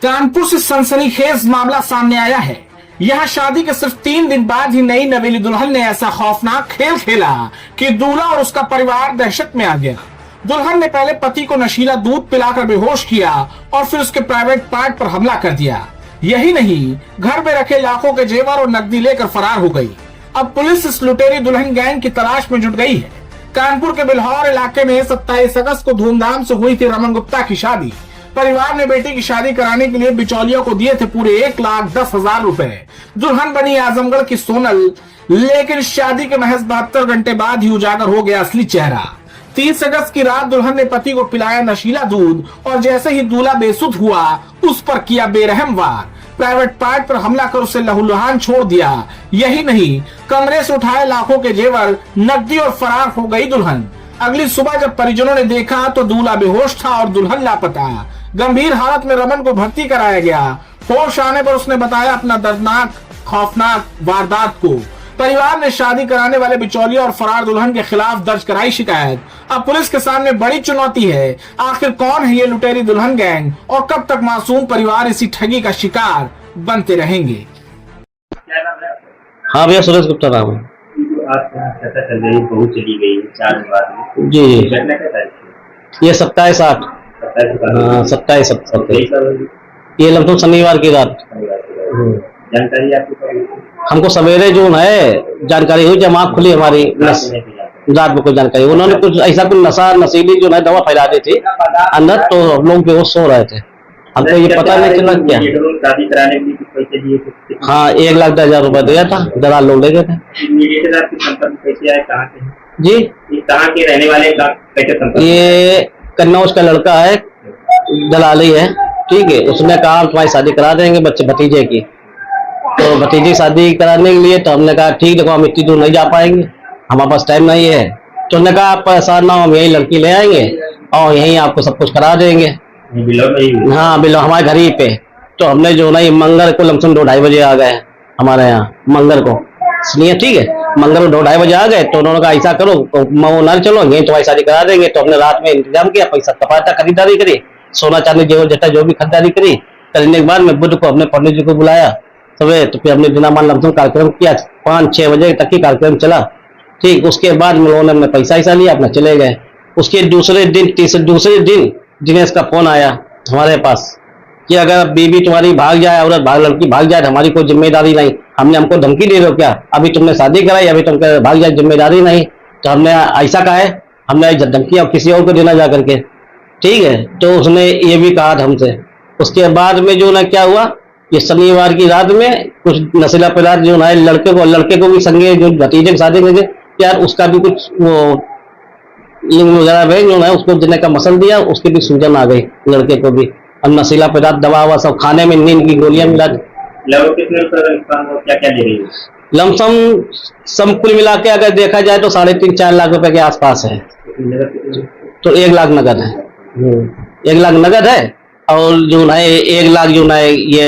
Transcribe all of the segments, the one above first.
कानपुर से सनसनीखेज मामला सामने आया है। यहाँ शादी के सिर्फ 3 दिन बाद ही नई नवेली दुल्हन ने ऐसा खौफनाक खेल खेला कि दूल्हा और उसका परिवार दहशत में आ गया। दुल्हन ने पहले पति को नशीला दूध पिलाकर बेहोश किया और फिर उसके प्राइवेट पार्ट पर हमला कर दिया। यही नहीं, घर में रखे लाखों के जेवर और नकदी लेकर फरार हो गई। अब पुलिस इस लुटेरी दुल्हन गैंग की तलाश में जुट गई है। कानपुर के बिल्हौर इलाके में 27 अगस्त को धूमधाम से हुई थी रमन गुप्ता की शादी। परिवार ने बेटी की शादी कराने के लिए बिचौलियों को दिए थे पूरे 1,10,000 रुपए। दुल्हन बनी आजमगढ़ की सोनल, लेकिन शादी के महज 72 घंटे बाद ही उजागर हो गया असली चेहरा। 30 अगस्त की रात दुल्हन ने पति को पिलाया नशीला दूध और जैसे ही दूल्हा बेसुध हुआ उस पर किया बेरहम वार। प्राइवेट पार्ट पर हमला कर उसे लहूलुहान छोड़ दिया। यही नहीं, कमरे से उठाए लाखों के जेवर, नकदी और फरार हो गई दुल्हन। अगली सुबह जब परिजनों ने देखा तो दूल्हा बेहोश था और दुल्हन लापता। गंभीर हालत में रमन को भर्ती कराया गया। होश आने पर उसने बताया अपना दर्दनाक खौफनाक वारदात को। परिवार ने शादी कराने वाले बिचौलिया और फरार दुल्हन के खिलाफ दर्ज कराई शिकायत। अब पुलिस के सामने बड़ी चुनौती है, आखिर कौन है ये लुटेरी दुल्हन गैंग और कब तक मासूम परिवार इसी ठगी का शिकार बनते रहेंगे। हाँ भैया, सुरेश गुप्ता नाम है। बहू चली गई 4 दिन बाद जी जी, घटना क्या था? ये 27/8 27 ये लगभग शनिवार की रात। जानकारी आपको हमको सवेरे जो है जानकारी हुई जब आँख खुली हमारी, रात में कोई जानकारी। उन्होंने कुछ ऐसा कुछ नशीली जो है दवा फैला दी थी अंदर, तो लोग बेहोश सो रहे थे। हमको ये पता नहीं चला क्या। शादी कराने के लिए कुछ पैसे दिए थे? हाँ, 1,10,000 रुपए दिया था, दलाल लोग ले गए थे। मीडिएटर आपके संपर्क कैसे आए, कहाँ के हैं? जी, कहाँ के रहने वाले, कैसे संपर्क? ये कन्नौज का लड़का है, दलाली है, ठीक है। उसने कहा तुम्हारी शादी करा देंगे बच्चे भतीजे की। तो भतीजी शादी कराने के लिए तो हमने कहा ठीक, देखो हम इतनी दूर नहीं जा पाएंगे, हमारे पास टाइम नहीं है। तो उन्होंने कहा आप परेशान ना हो, हम यही लड़की ले आएंगे और यहीं आपको सब कुछ करा देंगे। हाँ, बिलो हमारे घर ही पे। तो हमने जो नहीं मंगल को लमसम 2-2:30 बजे आ गए हमारे यहाँ। मंगल को सुनिए, ठीक है, मंगल को 2-2:30 बजे आ गए। तो उन्होंने कहा ऐसा करो, तो ना चलो यहीं तुम्हारी शादी करा देंगे। तो हमने रात में इंतजाम किया, पैसा कपाता, खरीदारी करी, सोना चांदी जेवर जटा जो भी खरीदारी करी। करने के बाद में बुध को अपने पंडित जी को बुलाया सुबह। तो फिर हमने दिनामान लमसम कार्यक्रम किया, 5-6 बजे तक ही कार्यक्रम चला, ठीक। उसके बाद में लोगों ने अपना पैसा ऐसा लिया, अपना चले गए। उसके दूसरे दिन दिनेश का फोन आया हमारे पास कि अगर बीवी तुम्हारी भाग जाए, औरत लड़की भाग जाए, हमारी कोई जिम्मेदारी नहीं। हमको धमकी दे दो क्या? अभी तुमने शादी कराई, अभी तुम भाग जाए, जिम्मेदारी नहीं। तो हमने ऐसा कहा है, हमने धमकी अब किसी और को देना जा करके, ठीक है। तो उसने ये भी कहा था हमसे। उसके बाद में जो ना क्या हुआ, ये शनिवार की रात में कुछ नशीला पदार्थ जो है लड़के को भी संगे जो भतीजे की शादी में यार उसका भी कुछ वो लिंग वगैरह जो है उसको देने का मसल दिया, उसकी भी सूजन आ गई लड़के को भी। और नशीला पदार्थ दवा हुआ सब खाने में, नींद की गोलियां मिला। क्या क्या दे रही है? लमसम सब कुल मिला के अगर देखा जाए तो 3.5-4 लाख रुपए के आसपास है। तो 1 लाख नगद है, 1 लाख नगद है। और जो है 1 लाख जो है ये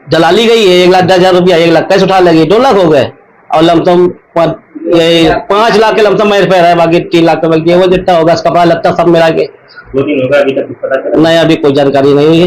दलाली गई है, 1,10,000 रुपया, 1 लाख कैसे उठा लेगी, 2 लाख हो गए। और लमसम 5 लाख के लमसम मेरे पैर है, बाकी 3 लाख रुपए वो जितना होगा कपड़ा लगता सब मिला के। 2 दिन होगा, अभी तक कुछ पता चला नहीं, अभी कोई जानकारी नहीं हुई है।